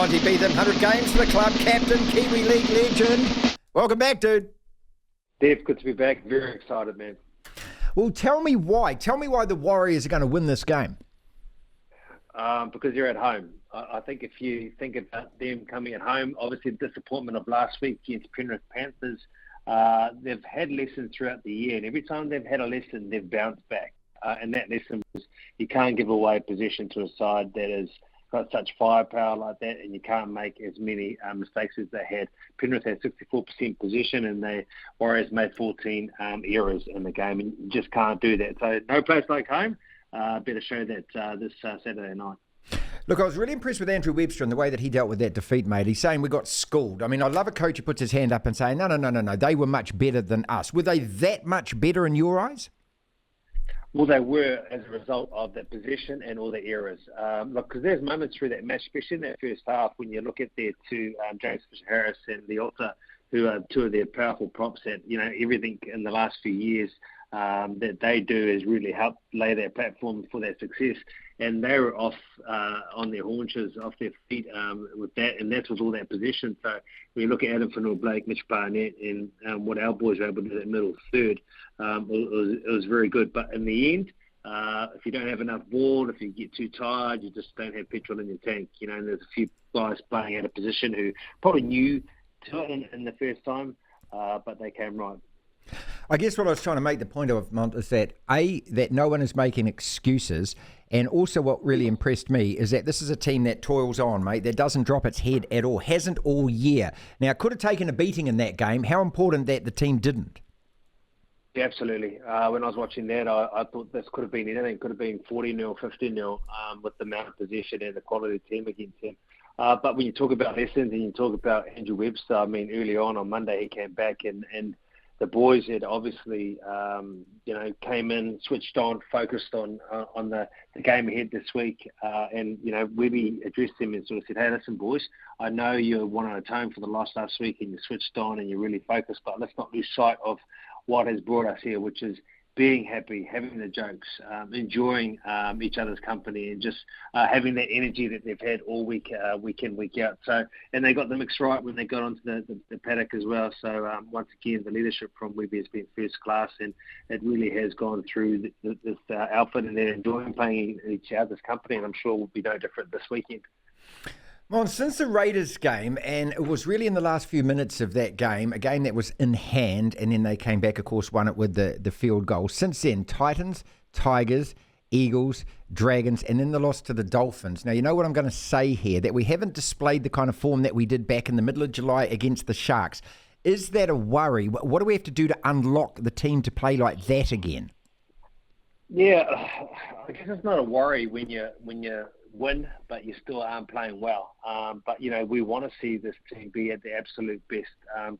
Monty Betham, 100 games for the club, captain, Kiwi League legend. Welcome back, dude. Dave, good to be back. Very excited, man. Well, tell me why. Tell me why the Warriors are going to win this game. Because you're at home. I think if you think about them coming at home, obviously the disappointment of last week against Penrith Panthers, they've had lessons throughout the year, and every time they've had a lesson, they've bounced back. And that lesson was you can't give away possession to a side that has got such firepower like that, and you can't make as many mistakes as they had. Penrith had 64% possession, and the Warriors made 14 errors in the game, and you just can't do that. So no place like home. Better show that this Saturday night. Look, I was really impressed with Andrew Webster and the way that he dealt with that defeat, mate. He's saying we got schooled. I mean, I love a coach who puts his hand up and saying, no, they were much better than us. Were they that much better in your eyes? Well, they were as a result of that possession and all the errors. Look, because there's moments through that match, especially in that first half, when you look at their two, James Fisher-Harris and Leota, who are two of their powerful props that, everything in the last few years that they do has really helped lay their platform for their success. And they were off on their haunches, off their feet with that, and that's with all that possession. So when you look at Adam Fanua-Blake, Mitch Barnett, and what our boys were able to do that middle third, it was very good. But in the end, if you don't have enough ball, if you get too tired, you just don't have petrol in your tank. And there's a few guys playing out of position who probably knew to it in the first time, but they came right. I guess what I was trying to make the point of, Mont, is that that no one is making excuses, and also what really impressed me is that this is a team that toils on, mate, that doesn't drop its head at all, hasn't all year. Now, could have taken a beating in that game. How important that the team didn't? Yeah, absolutely. When I was watching that, I thought this could have been anything. Could have been 40-0, 50-0 with the amount of possession and the quality team against them. But when you talk about lessons and you talk about Andrew Webster, I mean, early on Monday he came back and the boys had obviously, came in, switched on, focused on the game ahead this week. And Webby addressed them and sort of said, hey, listen, boys, I know you want to atone for the loss last week and you switched on and you're really focused, but let's not lose sight of what has brought us here, which is being happy, having the jokes, enjoying each other's company, and just having that energy that they've had all week in, week out. So, and they got the mix right when they got onto the paddock as well. So once again, the leadership from Webby has been first class, and it really has gone through this outfit, and they're enjoying playing each other's company, and I'm sure will be no different this weekend. Well, since the Raiders game, and it was really in the last few minutes of that game, a game that was in hand, and then they came back, of course, won it with the field goal. Since then, Titans, Tigers, Eagles, Dragons, and then the loss to the Dolphins. Now, you know what I'm going to say here, that we haven't displayed the kind of form that we did back in the middle of July against the Sharks. Is that a worry? What do we have to do to unlock the team to play like that again? Yeah, I guess it's not a worry when you win, but you still aren't playing well. But we want to see this team be at the absolute best.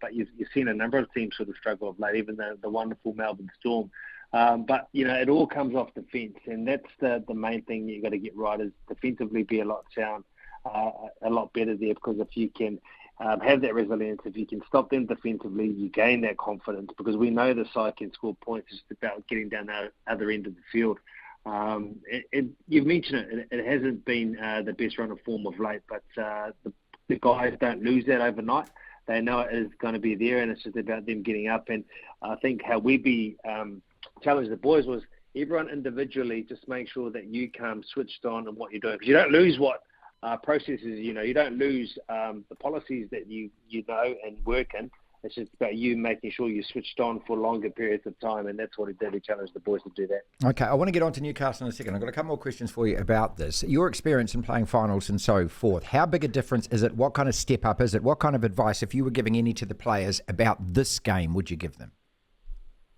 But you've seen a number of teams sort of struggle of late, even the wonderful Melbourne Storm. But it all comes off defence, and that's the main thing you've got to get right, is defensively be a lot sound, a lot better there, because if you can have that resilience, if you can stop them defensively, you gain that confidence, because we know the side can score points. It's just about getting down the other end of the field. You've mentioned it. It hasn't been the best run of form of late, but the guys don't lose that overnight. They know it is going to be there, and it's just about them getting up. And I think how we challenged the boys was everyone individually just make sure that you come switched on in what you're doing, because you don't lose what processes you don't lose the policies that you know and work in. It's just about you making sure you switched on for longer periods of time, and that's what he did. He challenged the boys to do that. Okay, I want to get on to Newcastle in a second. I've got a couple more questions for you about this. Your experience in playing finals and so forth, how big a difference is it? What kind of step up is it? What kind of advice, if you were giving any to the players about this game, would you give them?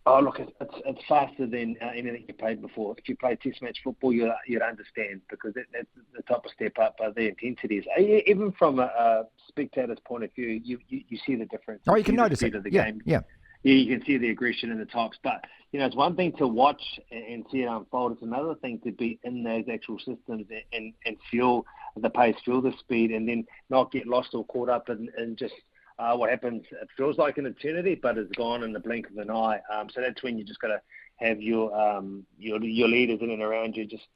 Oh, look, it's faster than anything you played before. If you play test match football, you'd understand, because that's the type of step up, the intensity is. Even from a spectator's point of view, you see the difference. You can notice it. Of the game. Yeah, you can see the aggression in the types. But, it's one thing to watch and see it unfold. It's another thing to be in those actual systems and feel the pace, feel the speed, and then not get lost or caught up in just what happens. It feels like an eternity, but it's gone in the blink of an eye. So that's when you just got to have your leaders in and around you just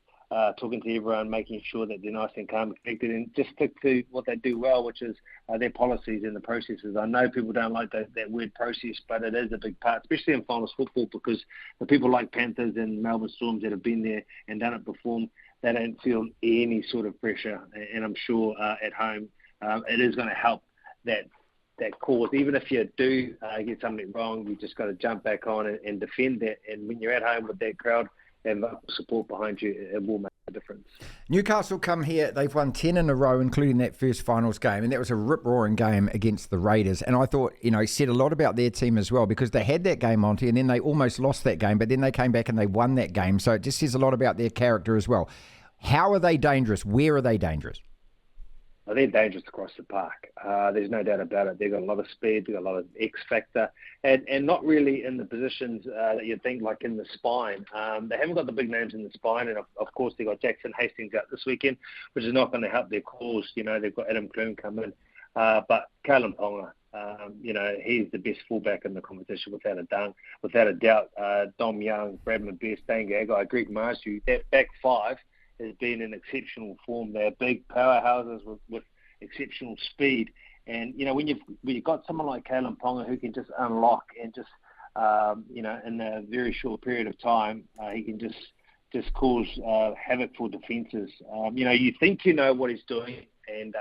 talking to everyone, making sure that they're nice and calm and connected, and just stick to what they do well, which is their policies and the processes. I know people don't like that word process, but it is a big part, especially in finals football, because the people like Panthers and Melbourne Storms that have been there and done it before, they don't feel any sort of pressure. And I'm sure at home it is going to help that cause. Even if you do get something wrong, you just got to jump back on and defend that. And when you're at home with that crowd and support behind you, it will make a difference. Newcastle come here, they've won 10 in a row, including that first finals game, and that was a rip-roaring game against the Raiders. And I thought, said a lot about their team as well, because they had that game, Monty, and then they almost lost that game, but then they came back and they won that game. So it just says a lot about their character as well. How are they dangerous? Where are they dangerous? Well, they're dangerous across the park. There's no doubt about it. They've got a lot of speed, they've got a lot of X factor, and not really in the positions that you'd think, like in the spine. They haven't got the big names in the spine, and of course they've got Jackson Hastings out this weekend, which is not going to help their cause. They've got Adam Clune come in, but Kalen Ponga, he's the best fullback in the competition without a doubt. Dom Young, Bradman Best, Dane Gagai, Greg Marshall, that back five has been in exceptional form. They're big powerhouses with exceptional speed. And, when you've got someone like Kalen Ponga who can just unlock and just, in a very short period of time, he can just cause havoc for defences. You think you know what he's doing and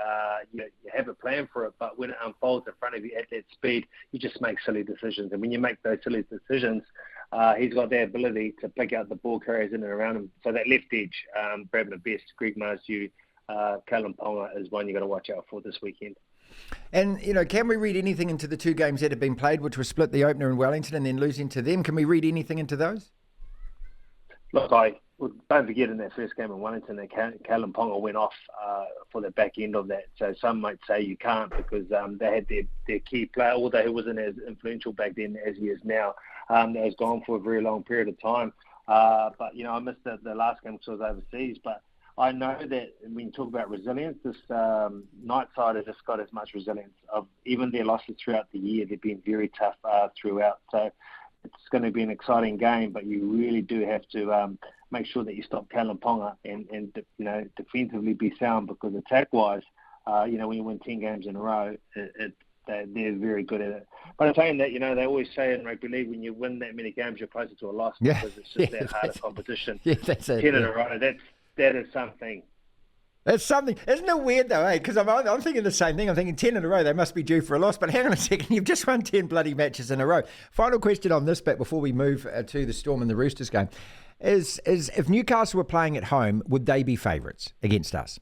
you have a plan for it, but when it unfolds in front of you at that speed, you just make silly decisions. And when you make those silly decisions, he's got the ability to pick out the ball carriers in and around him. So that left edge, Bradman Best, Greg Marshall, Kalen Ponga is one you've got to watch out for this weekend. And, can we read anything into the two games that have been played, which was split the opener in Wellington and then losing to them? Can we read anything into those? Look, don't forget in that first game in Wellington that Kalen Ponga went off for the back end of that. So some might say you can't because they had their key player, although he wasn't as influential back then as he is now. That was gone for a very long period of time. But, I missed the last game because I was overseas. But I know that when you talk about resilience, this Knight side has just got as much resilience. Of even their losses throughout the year, they've been very tough throughout. So it's going to be an exciting game, but you really do have to make sure that you stop Kalen Ponga and defensively be sound, because attack-wise, when you win 10 games in a row, they're very good at it. But I'm saying that, they always say in rugby league, when you win that many games, you're closer to a loss because it's just that harder competition. Yeah, that's it. 10 in a row, that is something. That's something. Isn't it weird, though, eh? Because I'm thinking the same thing. I'm thinking 10 in a row, they must be due for a loss. But hang on a second, you've just won 10 bloody matches in a row. Final question on this bit before we move to the Storm and the Roosters game is if Newcastle were playing at home, would they be favourites against us?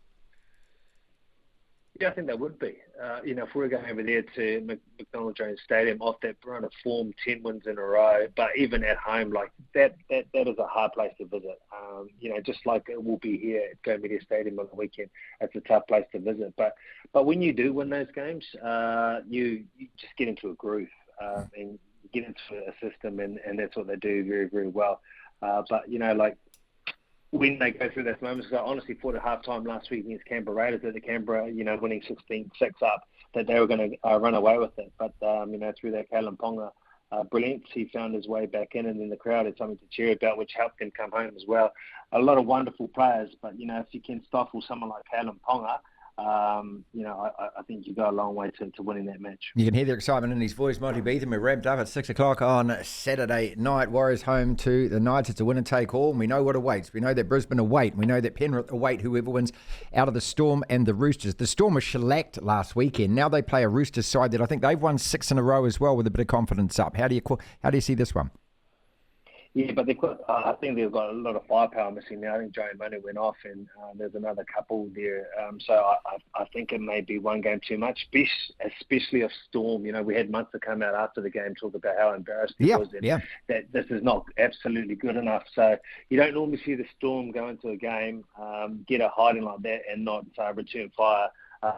Yeah, I think they would be. If we were going over there to McDonald Jones Stadium off that run of form, 10 wins in a row, but even at home, like that is a hard place to visit. Just like it will be here at Go Media Stadium on the weekend, it's a tough place to visit. But when you do win those games, you just get into a groove and get into a system, and that's what they do very, very well. When they go through those moments, because I honestly thought at halftime last week against Canberra Raiders that the Canberra, winning 16-6 up, that they were going to run away with it. But, through that Kalen Ponga brilliance, he found his way back in, and then the crowd had something to cheer about, which helped him come home as well. A lot of wonderful players, but, if you can stifle someone like Kalen Ponga, I think you go a long way to winning that match. You can hear the excitement in his voice. Monty Betham, we're ramped up at 6 o'clock on Saturday night. Warriors home to the Knights. It's a winner-take-all, and we know what awaits. We know that Brisbane await. We know that Penrith await whoever wins out of the Storm and the Roosters. The Storm was shellacked last weekend. Now they play a Roosters side that I think they've won 6 in a row as well with a bit of confidence up. How do you see this one? Yeah, but I think they've got a lot of firepower missing now. I think Joey Manu went off, and there's another couple there. So I think it may be one game too much, especially of Storm. We had Munster come out after the game talk about how embarrassed he was, and that this is not absolutely good enough. So you don't normally see the Storm go into a game, get a hiding like that, and not return fire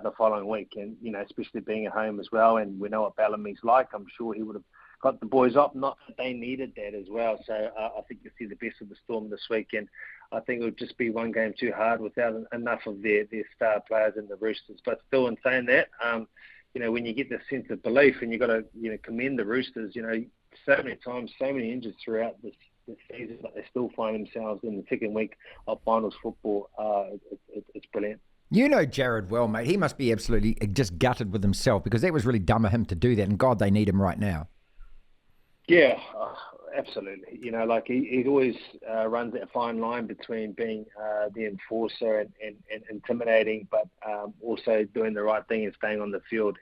the following week. And especially being at home as well. And we know what Bellamy's like. I'm sure he would have got the boys up, not that they needed that as well. So I think you'll see the best of the Storm this week, and I think it would just be one game too hard without enough of their star players in the Roosters. But still, in saying that, when you get this sense of belief, and you've got to commend the Roosters, so many times, so many injuries throughout this season, but they still find themselves in the second week of finals football. It's brilliant. You know Jared well, mate. He must be absolutely just gutted with himself because that was really dumb of him to do that. And God, they need him right now. Yeah, absolutely. You know, like he always runs that fine line between being the enforcer and intimidating, but also doing the right thing and staying on the field.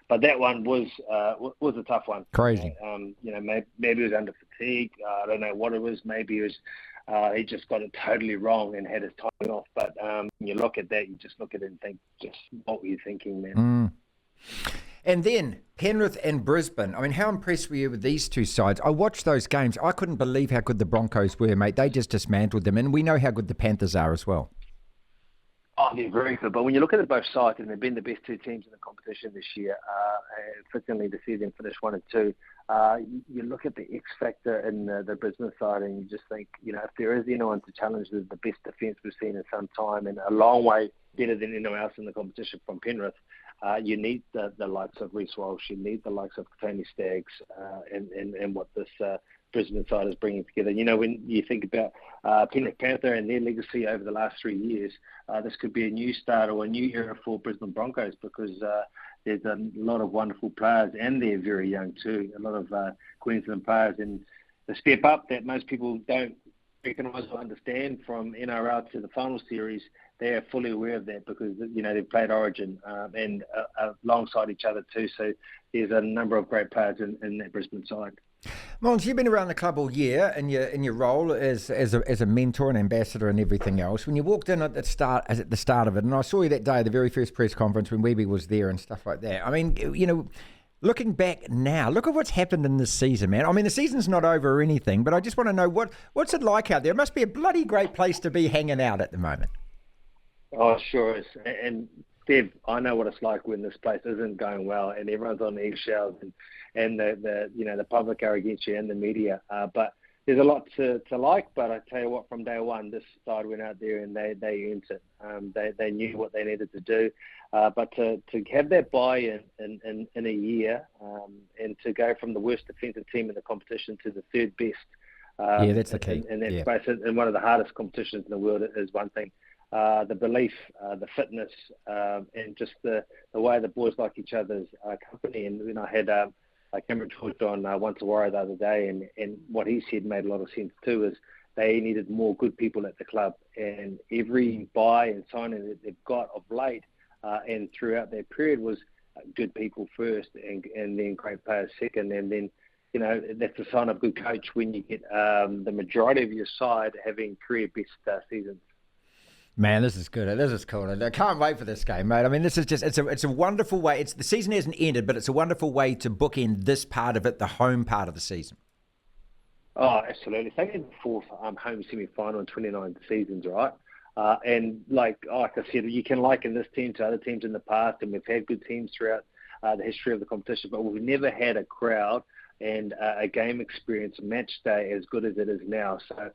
But that one was a tough one. Crazy. You know, maybe he was under fatigue. I don't know what it was. Maybe it was he just got it totally wrong and had his timing off. But when you look at that, you just look at it and think, just what were you thinking, man? And then Penrith and Brisbane. I mean, how impressed were you with these two sides? I watched those games. I couldn't believe how good the Broncos were, mate. They just dismantled them. And we know how good the Panthers are as well. Oh, they're very good. But when you look at both sides, and they've been the best two teams in the competition this year, fittingly the season finished 1 and 2. You look at the X factor in the Brisbane side, and you just think, you know, if there is anyone to challenge the best defence we've seen in some time, and a long way better than anyone else in the competition from Penrith, you need the likes of Reece Walsh, you need the likes of Tony Staggs, and what this Brisbane side is bringing together. You know, when you think about Penrith Panther and their legacy over the last 3 years, this could be a new start or a new era for Brisbane Broncos because there's a lot of wonderful players and they're very young too. A lot of Queensland players, and the step up that most people don't recognise or understand from NRL to the final series, they are fully aware of that because, you know, they've played Origin and alongside each other too. So there's a number of great players in that Brisbane side. Mons, you've been around the club all year in your role as a mentor and ambassador and everything else. When you walked in at the start of it, and I saw you that day at the very first press conference when Weeby was there and stuff like that. I mean, you know, looking back now, look at what's happened in this season, man. I mean, the season's not over or anything, but I just want to know what's it like out there. It must be a bloody great place to be hanging out at the moment. Oh, it sure is. And Dev, I know what it's like when this place isn't going well and everyone's on eggshells and the public are against you and the media. But there's a lot to like. But I tell you what, from day one, this side went out there and they earned it. They knew what they needed to do. But to have that buy-in in a year and to go from the worst defensive team in the competition to the third best. Yeah, that's the key. And that space in one of the hardest competitions in the world is one thing. The belief, the fitness, and just the way the boys like each other's company. And when I had Cameron George on Once a Warrior the other day, and what he said made a lot of sense too, is they needed more good people at the club. And every buy and signing that they've got of late and throughout that period was good people first and then great players second. And then, you know, that's a sign of good coach when you get the majority of your side having career best seasons. Man, this is good. This is cool. I can't wait for this game, mate. I mean, this is just, it's a wonderful way. The season hasn't ended, but it's a wonderful way to bookend this part of it, the home part of the season. Oh, absolutely. They had the fourth home semi-final in 29 seasons, right? And like I said, you can liken this team to other teams in the past, and we've had good teams throughout the history of the competition, but we've never had a crowd and a game experience, match day as good as it is now. So,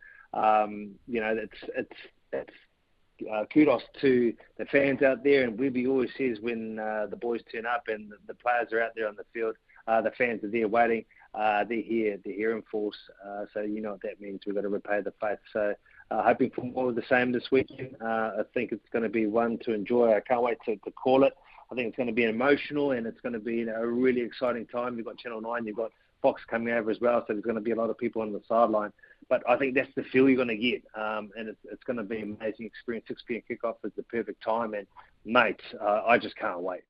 you know, it's kudos to the fans out there, and Webby always says when the boys turn up and the players are out there on the field, the fans are there waiting. They're here in force. So you know what that means. We've got to repay the faith. So hoping for more of the same this weekend. I think it's going to be one to enjoy. I can't wait to call it. I think it's going to be emotional, and it's going to be a really exciting time. You've got Channel 9, you've got Fox coming over as well, so there's going to be a lot of people on the sideline. But I think that's the feel you're going to get, and it's going to be an amazing experience. 6 p.m. kickoff is the perfect time, and, mate, I just can't wait.